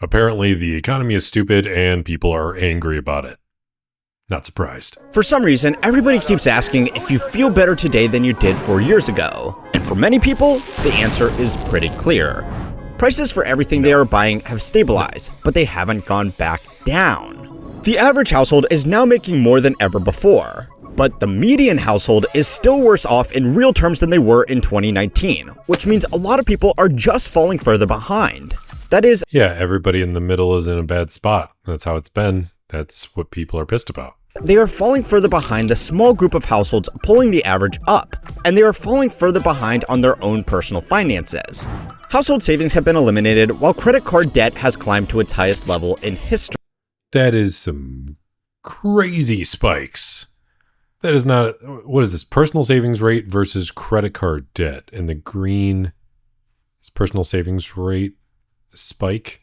Apparently, the economy is stupid and people are angry about it. Not surprised. For some reason, everybody keeps asking if you feel better today than you did 4 years ago. And for many people, the answer is pretty clear. Prices for everything they are buying have stabilized, but they haven't gone back down. The average household is now making more than ever before, but the median household is still worse off in real terms than they were in 2019, which means a lot of people are just falling further behind. That is, yeah, everybody in the middle is in a bad spot. That's how it's been. That's what people are pissed about. They are falling further behind the small group of households pulling the average up, and they are falling further behind on their own personal finances. Household savings have been eliminated, while credit card debt has climbed to its highest level in history. That is some crazy spikes. That is not, what is this, personal savings rate versus credit card debt? And the green is personal savings rate spike.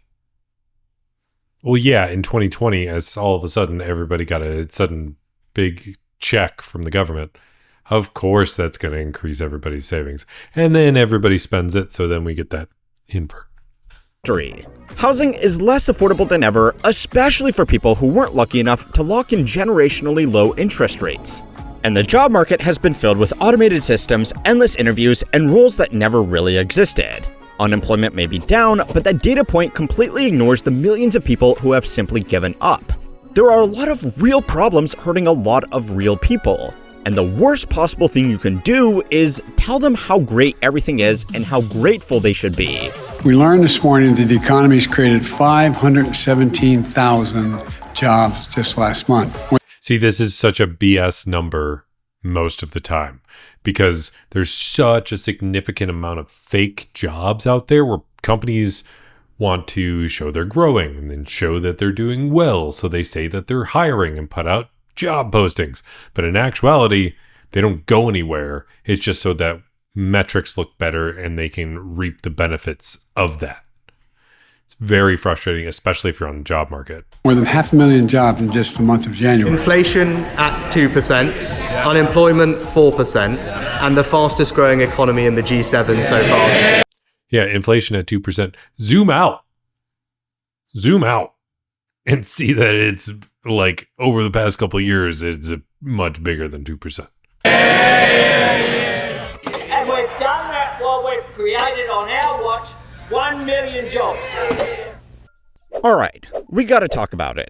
Well, yeah, in 2020, as all of a sudden everybody got a sudden big check from the government, of course that's going to increase everybody's savings. And then everybody spends it, so then we get that invert. Housing is less affordable than ever, especially for people who weren't lucky enough to lock in generationally low interest rates. And the job market has been filled with automated systems, endless interviews, and roles that never really existed. Unemployment may be down, but that data point completely ignores the millions of people who have simply given up. There are a lot of real problems hurting a lot of real people. And the worst possible thing you can do is tell them how great everything is and how grateful they should be. We learned this morning that the economy has created 517,000 jobs just last month. See, this is such a BS number most of the time because there's such a significant amount of fake jobs out there where companies want to show they're growing and then show that they're doing well. So they say that they're hiring and put out job postings. But in actuality, they don't go anywhere. It's just so that metrics look better and they can reap the benefits of that. It's very frustrating, especially if you're on the job market. More than 500,000 jobs in just the month of January. Inflation at 2%, unemployment 4%, and the fastest growing economy in the G7 so far. Yeah, inflation at 2%. Zoom out and see that it's like over the past couple of years, it's much bigger than 2%. And we've done that while we've created on our watch 1 million jobs. Alright, we gotta talk about it.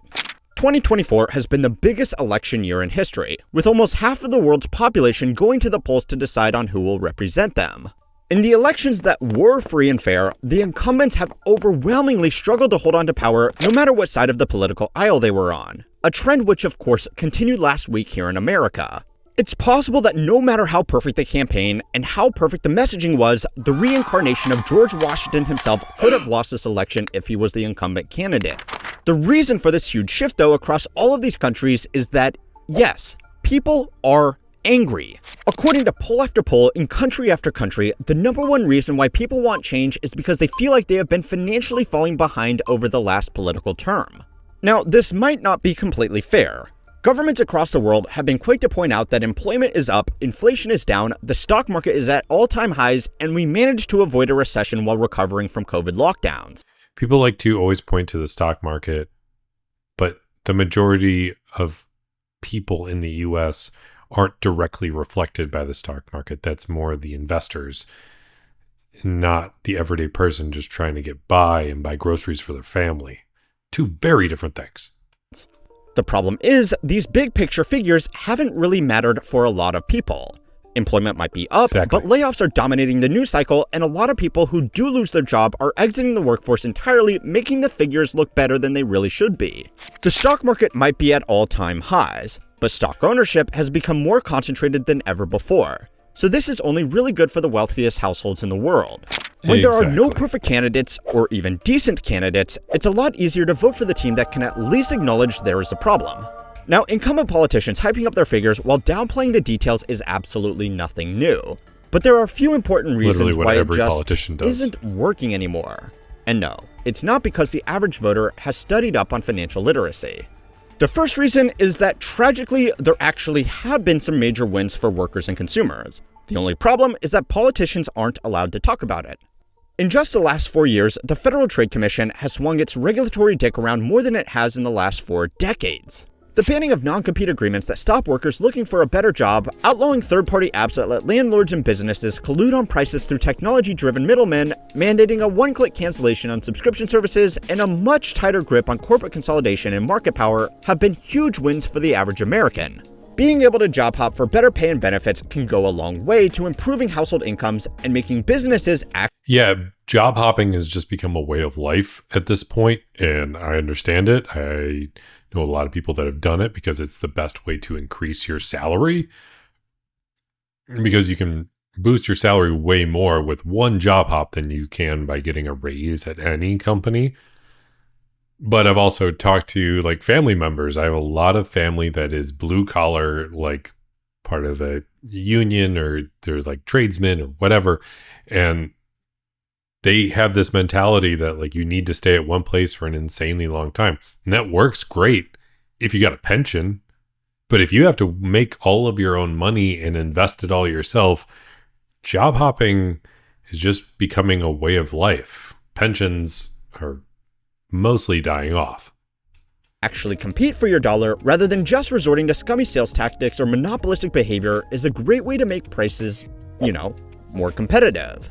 2024 has been the biggest election year in history, with almost half of the world's population going to the polls to decide on who will represent them. In the elections that were free and fair, the incumbents have overwhelmingly struggled to hold on to power no matter what side of the political aisle they were on, a trend which of course continued last week here in America. It's possible that no matter how perfect the campaign and how perfect the messaging was, the reincarnation of George Washington himself could have lost this election if he was the incumbent candidate. The reason for this huge shift though across all of these countries is that, yes, people are angry. According to poll after poll in country after country, the number one reason why people want change is because they feel like they have been financially falling behind over the last political term. Now, this might not be completely fair. Governments across the world have been quick to point out that employment is up, inflation is down, the stock market is at all-time highs, and we managed to avoid a recession while recovering from COVID lockdowns. People like to always point to the stock market, but the majority of people in the US aren't directly reflected by the stock market. That's more the investors, not the everyday person just trying to get by and buy groceries for their family. Two very different things. The problem is, these big picture figures haven't really mattered for a lot of people. Employment might be up, Exactly. but layoffs are dominating the news cycle, and a lot of people who do lose their job are exiting the workforce entirely, making the figures look better than they really should be. The stock market might be at all-time highs, but stock ownership has become more concentrated than ever before. So this is only really good for the wealthiest households in the world. When there are no perfect candidates, or even decent candidates, it's a lot easier to vote for the team that can at least acknowledge there is a problem. Now, incumbent politicians hyping up their figures while downplaying the details is absolutely nothing new. But there are a few important reasons why it just isn't working anymore. And no, it's not because the average voter has studied up on financial literacy. The first reason is that tragically, there actually have been some major wins for workers and consumers. The only problem is that politicians aren't allowed to talk about it. In just the last 4 years, the Federal Trade Commission has swung its regulatory dick around more than it has in the last 4 decades. The banning of non-compete agreements that stop workers looking for a better job, outlawing third-party apps that let landlords and businesses collude on prices through technology-driven middlemen, mandating a one-click cancellation on subscription services, and a much tighter grip on corporate consolidation and market power have been huge wins for the average American. Being able to job hop for better pay and benefits can go a long way to improving household incomes and making businesses act. Yeah, job hopping has just become a way of life at this point, and I understand it. I know a lot of people that have done it because it's the best way to increase your salary, because you can boost your salary way more with one job hop than you can by getting a raise at any company. But I've also talked to like family members. I have a lot of family that is blue collar, like part of a union, or they're like tradesmen or whatever. And they have this mentality that like you need to stay at one place for an insanely long time. And that works great if you got a pension. But if you have to make all of your own money and invest it all yourself, job hopping is just becoming a way of life. Pensions are mostly dying off. Actually compete for your dollar rather than just resorting to scummy sales tactics or monopolistic behavior is a great way to make prices, more competitive.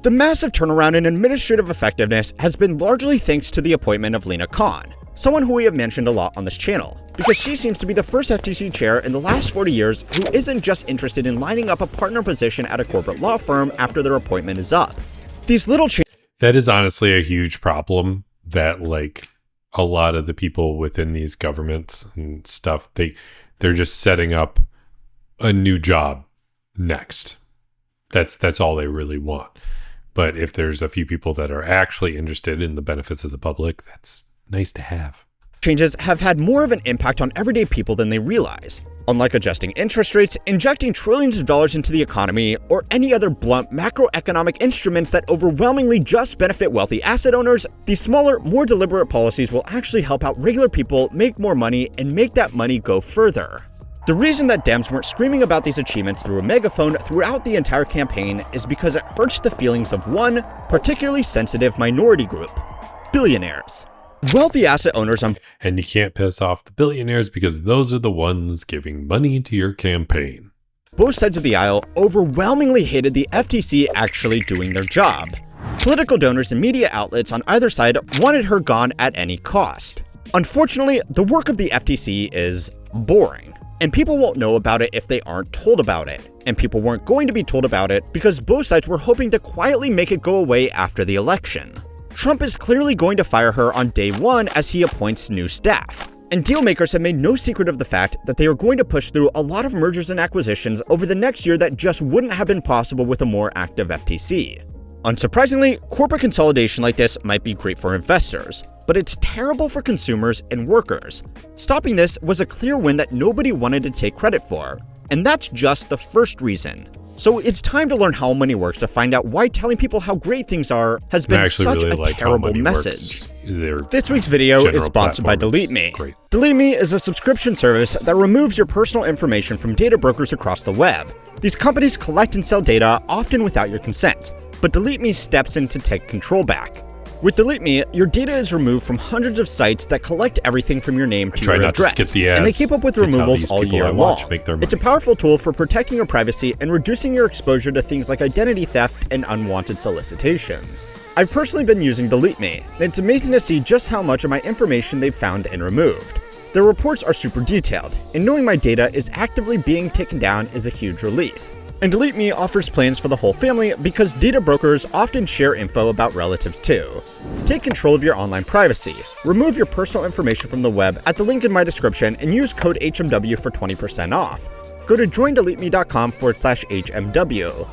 The massive turnaround in administrative effectiveness has been largely thanks to the appointment of Lena Khan, someone who we have mentioned a lot on this channel, because she seems to be the first FTC chair in the last 40 years who isn't just interested in lining up a partner position at a corporate law firm after their appointment is up. These little changes. That is honestly a huge problem, that like a lot of the people within these governments and stuff, they're just setting up a new job next. That's all they really want. But if there's a few people that are actually interested in the benefits of the public, that's nice to have. Changes have had more of an impact on everyday people than they realize. Unlike adjusting interest rates, injecting trillions of dollars into the economy, or any other blunt macroeconomic instruments that overwhelmingly just benefit wealthy asset owners, these smaller, more deliberate policies will actually help out regular people make more money and make that money go further. The reason that Dems weren't screaming about these achievements through a megaphone throughout the entire campaign is because it hurts the feelings of one particularly sensitive minority group: billionaires. Wealthy asset owners on— And you can't piss off the billionaires because those are the ones giving money to your campaign. Both sides of the aisle overwhelmingly hated the FTC actually doing their job. Political donors and media outlets on either side wanted her gone at any cost. Unfortunately, the work of the FTC is boring, and people won't know about it if they aren't told about it. And people weren't going to be told about it because both sides were hoping to quietly make it go away after the election. Trump is clearly going to fire her on day one as he appoints new staff. And dealmakers have made no secret of the fact that they are going to push through a lot of mergers and acquisitions over the next year that just wouldn't have been possible with a more active FTC. Unsurprisingly, corporate consolidation like this might be great for investors, but it's terrible for consumers and workers. Stopping this was a clear win that nobody wanted to take credit for. And that's just the first reason. So it's time to learn how money works to find out why telling people how great things are has been such a terrible message. This week's video is sponsored by Delete Me. Delete Me is a subscription service that removes your personal information from data brokers across the web. These companies collect and sell data, often without your consent, but Delete Me steps in to take control back. With Delete Me, your data is removed from hundreds of sites that collect everything from your name to your address, and they keep up with removals all year long. It's a powerful tool for protecting your privacy and reducing your exposure to things like identity theft and unwanted solicitations. I've personally been using Delete Me, and it's amazing to see just how much of my information they've found and removed. Their reports are super detailed, and knowing my data is actively being taken down is a huge relief. And Delete Me offers plans for the whole family because data brokers often share info about relatives too. Take control of your online privacy. Remove your personal information from the web at the link in my description and use code HMW for 20% off. Go to joindeleteme.com/HMW.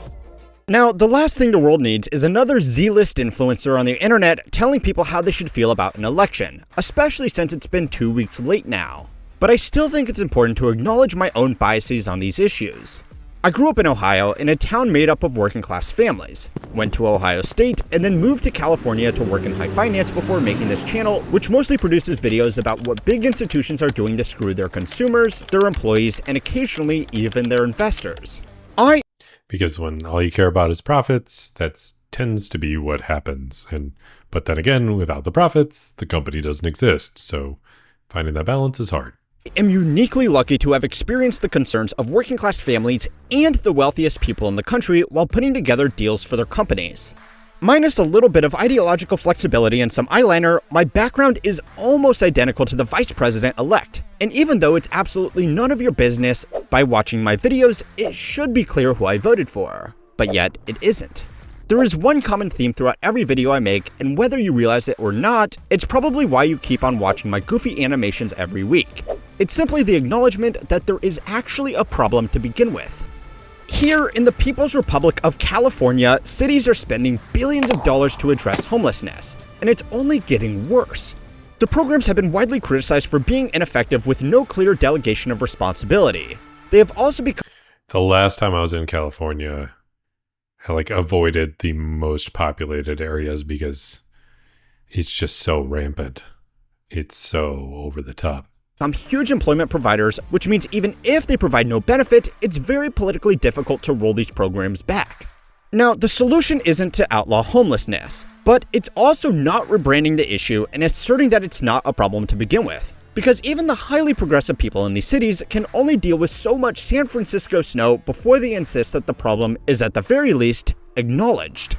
Now, the last thing the world needs is another Z-list influencer on the internet telling people how they should feel about an election, especially since it's been 2 weeks late now. But I still think it's important to acknowledge my own biases on these issues. I grew up in Ohio in a town made up of working class families, went to Ohio State, and then moved to California to work in high finance before making this channel, which mostly produces videos about what big institutions are doing to screw their consumers, their employees, and occasionally even their investors. Because when all you care about is profits, that's tends to be what happens. But then again, without the profits, the company doesn't exist. So finding that balance is hard. I am uniquely lucky to have experienced the concerns of working class families and the wealthiest people in the country while putting together deals for their companies. Minus a little bit of ideological flexibility and some eyeliner, my background is almost identical to the vice president-elect. And even though it's absolutely none of your business, by watching my videos, it should be clear who I voted for. But yet, it isn't. There is one common theme throughout every video I make, and whether you realize it or not, it's probably why you keep on watching my goofy animations every week. It's simply the acknowledgement that there is actually a problem to begin with. Here in the People's Republic of California, cities are spending billions of dollars to address homelessness, and it's only getting worse. The programs have been widely criticized for being ineffective with no clear delegation of responsibility. They have also become— The last time I was in California, I avoided the most populated areas because it's just so rampant. It's so over the top. Huge employment providers, which means even if they provide no benefit, it's very politically difficult to roll these programs back. Now, the solution isn't to outlaw homelessness, but it's also not rebranding the issue and asserting that it's not a problem to begin with. Because even the highly progressive people in these cities can only deal with so much San Francisco snow before they insist that the problem is at the very least acknowledged.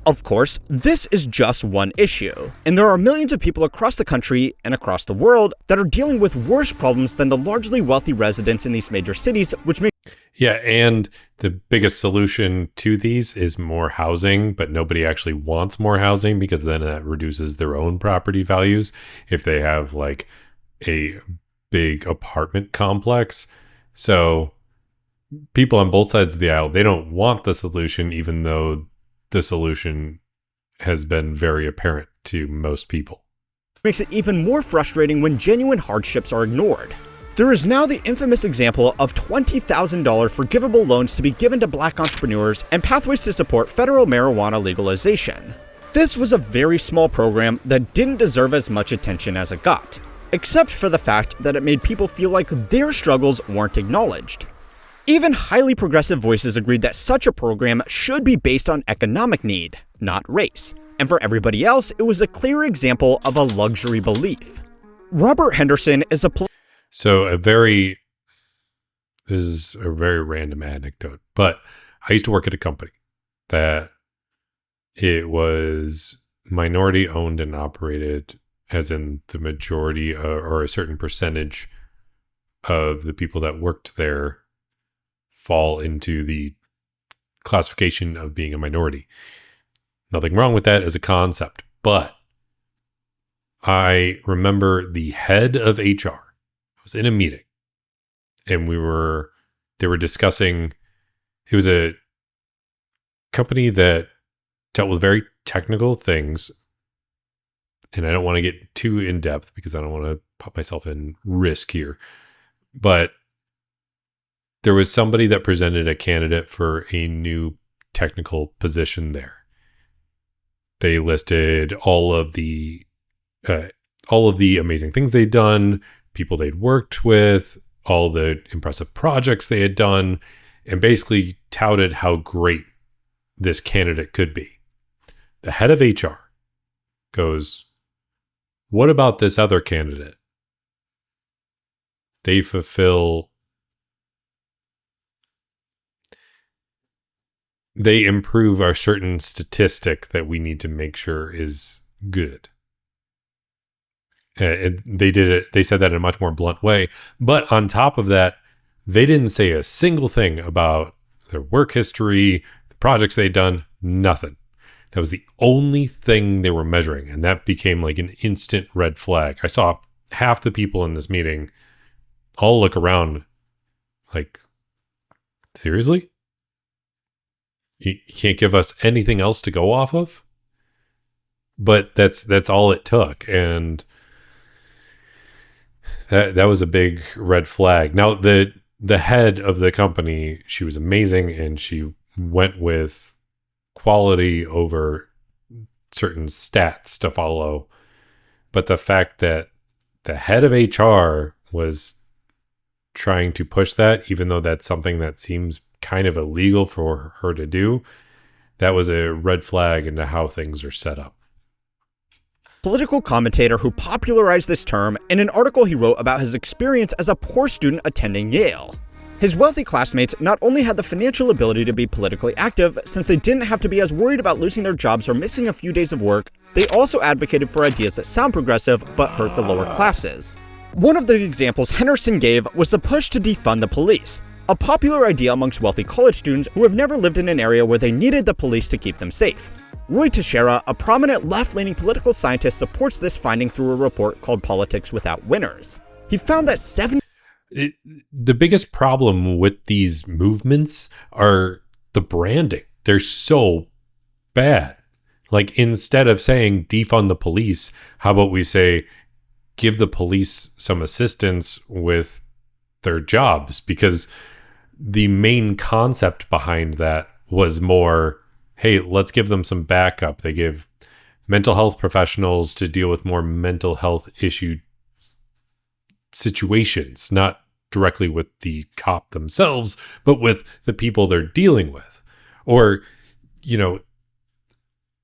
Of course, this is just one issue, and there are millions of people across the country and across the world that are dealing with worse problems than the largely wealthy residents in these major cities, which makes— Yeah, and the biggest solution to these is more housing, but nobody actually wants more housing because then that reduces their own property values if they have a big apartment complex. So people on both sides of the aisle, they don't want the solution, even though the solution has been very apparent to most people. Makes it even more frustrating when genuine hardships are ignored. There is now the infamous example of $20,000 forgivable loans to be given to black entrepreneurs and pathways to support federal marijuana legalization. This was a very small program that didn't deserve as much attention as it got, except for the fact that it made people feel like their struggles weren't acknowledged. Even highly progressive voices agreed that such a program should be based on economic need, not race. And for everybody else, it was a clear example of a luxury belief. Robert Henderson is So this is a very random anecdote, but I used to work at a company that it was minority owned and operated, as in the majority or a certain percentage of the people that worked there fall into the classification of being a minority. Nothing wrong with that as a concept, but I remember the head of HR. I was in a meeting and they were discussing, it was a company that dealt with very technical things. And I don't want to get too in depth because I don't want to put myself in risk here, but there was somebody that presented a candidate for a new technical position there. They listed all of the amazing things they'd done, people they'd worked with, all the impressive projects they had done, and basically touted how great this candidate could be. The head of HR goes, "What about this other candidate? They improve our certain statistic that we need to make sure is good." They said that in a much more blunt way. But on top of that, they didn't say a single thing about their work history, the projects they'd done, nothing. That was the only thing they were measuring. And that became like an instant red flag. I saw half the people in this meeting all look around like, seriously? You can't give us anything else to go off of? But that's all it took. And that was a big red flag. Now, the head of the company, she was amazing, and she went with quality over certain stats to follow. But the fact that the head of HR was trying to push that, even though that's something that seems kind of illegal for her to do, that was a red flag into how things are set up. Political commentator who popularized this term in an article he wrote about his experience as a poor student attending Yale. His wealthy classmates not only had the financial ability to be politically active, since they didn't have to be as worried about losing their jobs or missing a few days of work, they also advocated for ideas that sound progressive but hurt the lower classes. One of the examples Henderson gave was the push to defund the police, a popular idea amongst wealthy college students who have never lived in an area where they needed the police to keep them safe. Roy Teixeira, a prominent left-leaning political scientist, supports this finding through a report called Politics Without Winners. He found that the biggest problem with these movements are the branding. They're so bad. Like, instead of saying defund the police, how about we say give the police some assistance with their jobs? Because the main concept behind that was more, hey, let's give them some backup. They give mental health professionals to deal with more mental health issue situations, not directly with the cop themselves, but with the people they're dealing with. Or, you know,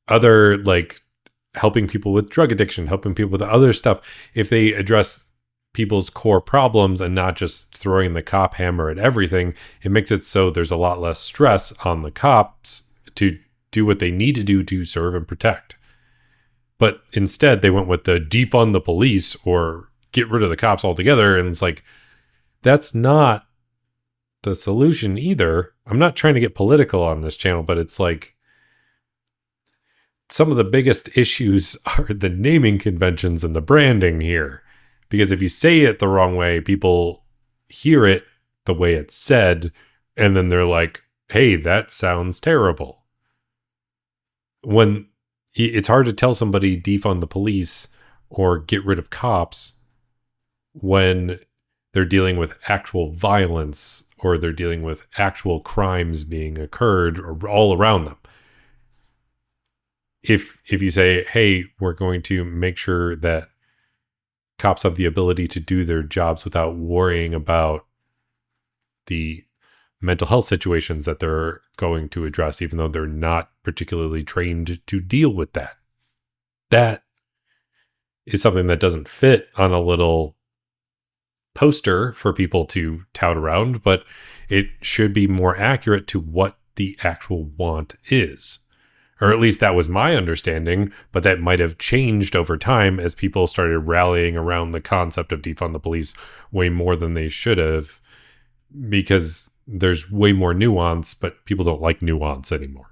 other, like, helping people with drug addiction, helping people with other stuff. If they address people's core problems and not just throwing the cop hammer at everything, it makes it so there's a lot less stress on the cops to do what they need to do to serve and protect. But instead, they went with the defund the police or get rid of the cops altogether. And it's like, that's not the solution either. I'm not trying to get political on this channel, but it's like some of the biggest issues are the naming conventions and the branding here. Because if you say it the wrong way, people hear it the way it's said, and then they're like, hey, that sounds terrible. When it's hard to tell somebody defund the police or get rid of cops when they're dealing with actual violence or they're dealing with actual crimes being occurred or all around them. If you say, hey, we're going to make sure that cops have the ability to do their jobs without worrying about the mental health situations that they're going to address, even though they're not particularly trained to deal with that. That is something that doesn't fit on a little poster for people to tout around, but it should be more accurate to what the actual want is. Or at least that was my understanding, but that might have changed over time as people started rallying around the concept of defund the police way more than they should have, because there's way more nuance, but people don't like nuance anymore.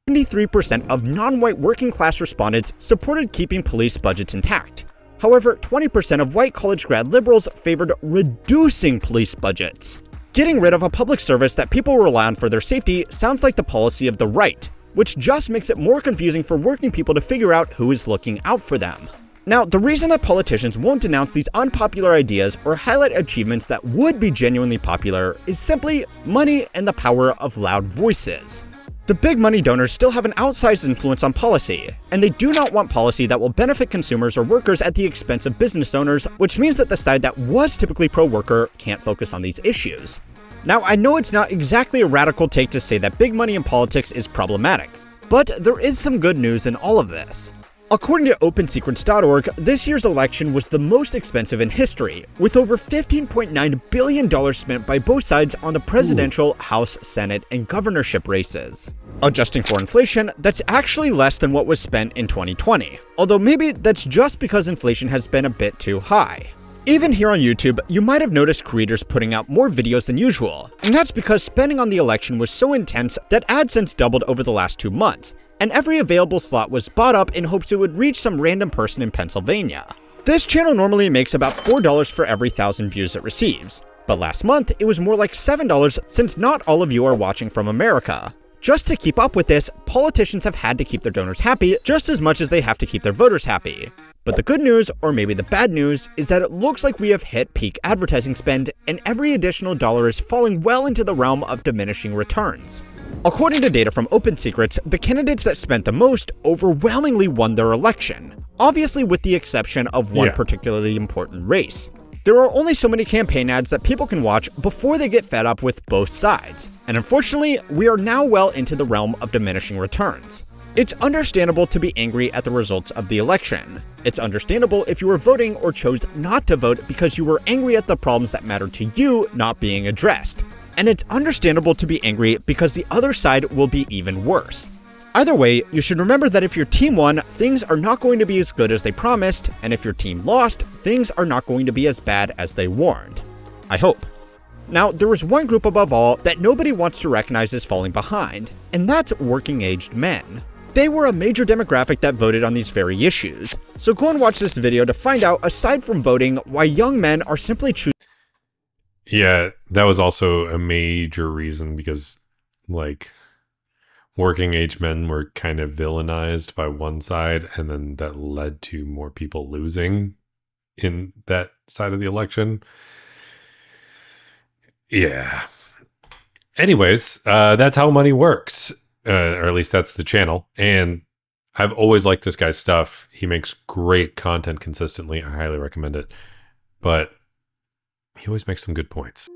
73% of non-white working class respondents supported keeping police budgets intact. However, 20% of white college grad liberals favored reducing police budgets. Getting rid of a public service that people rely on for their safety sounds like the policy of the right, which just makes it more confusing for working people to figure out who is looking out for them. Now, the reason that politicians won't denounce these unpopular ideas or highlight achievements that would be genuinely popular is simply money and the power of loud voices. The big money donors still have an outsized influence on policy, and they do not want policy that will benefit consumers or workers at the expense of business owners, which means that the side that was typically pro-worker can't focus on these issues. Now, I know it's not exactly a radical take to say that big money in politics is problematic, but there is some good news in all of this. According to OpenSecrets.org, this year's election was the most expensive in history, with over $15.9 billion spent by both sides on the presidential, House, Senate, and governorship races. Adjusting for inflation, that's actually less than what was spent in 2020, although maybe that's just because inflation has been a bit too high. Even here on YouTube, you might have noticed creators putting out more videos than usual, and that's because spending on the election was so intense that AdSense doubled over the last 2 months, and every available slot was bought up in hopes it would reach some random person in Pennsylvania. This channel normally makes about $4 for every 1,000 views it receives, but last month it was more like $7 since not all of you are watching from America. Just to keep up with this, politicians have had to keep their donors happy just as much as they have to keep their voters happy. But the good news, or maybe the bad news, is that it looks like we have hit peak advertising spend, and every additional dollar is falling well into the realm of diminishing returns. According to data from OpenSecrets, the candidates that spent the most overwhelmingly won their election, obviously with the exception of one particularly important race. There are only so many campaign ads that people can watch before they get fed up with both sides, and unfortunately, we are now well into the realm of diminishing returns. It's understandable to be angry at the results of the election. It's understandable if you were voting or chose not to vote because you were angry at the problems that matter to you not being addressed. And it's understandable to be angry because the other side will be even worse. Either way, you should remember that if your team won, things are not going to be as good as they promised, and if your team lost, things are not going to be as bad as they warned. I hope. Now, there is one group above all that nobody wants to recognize as falling behind, and that's working-aged men. They were a major demographic that voted on these very issues, so go and watch this video to find out, aside from voting, why young men are simply choosing. Yeah, that was also a major reason because, like, working age men were kind of villainized by one side, and then that led to more people losing in that side of the election. Yeah. Anyways, that's how money works. Or at least that's the channel. And I've always liked this guy's stuff. He makes great content consistently. I highly recommend it. But he always makes some good points.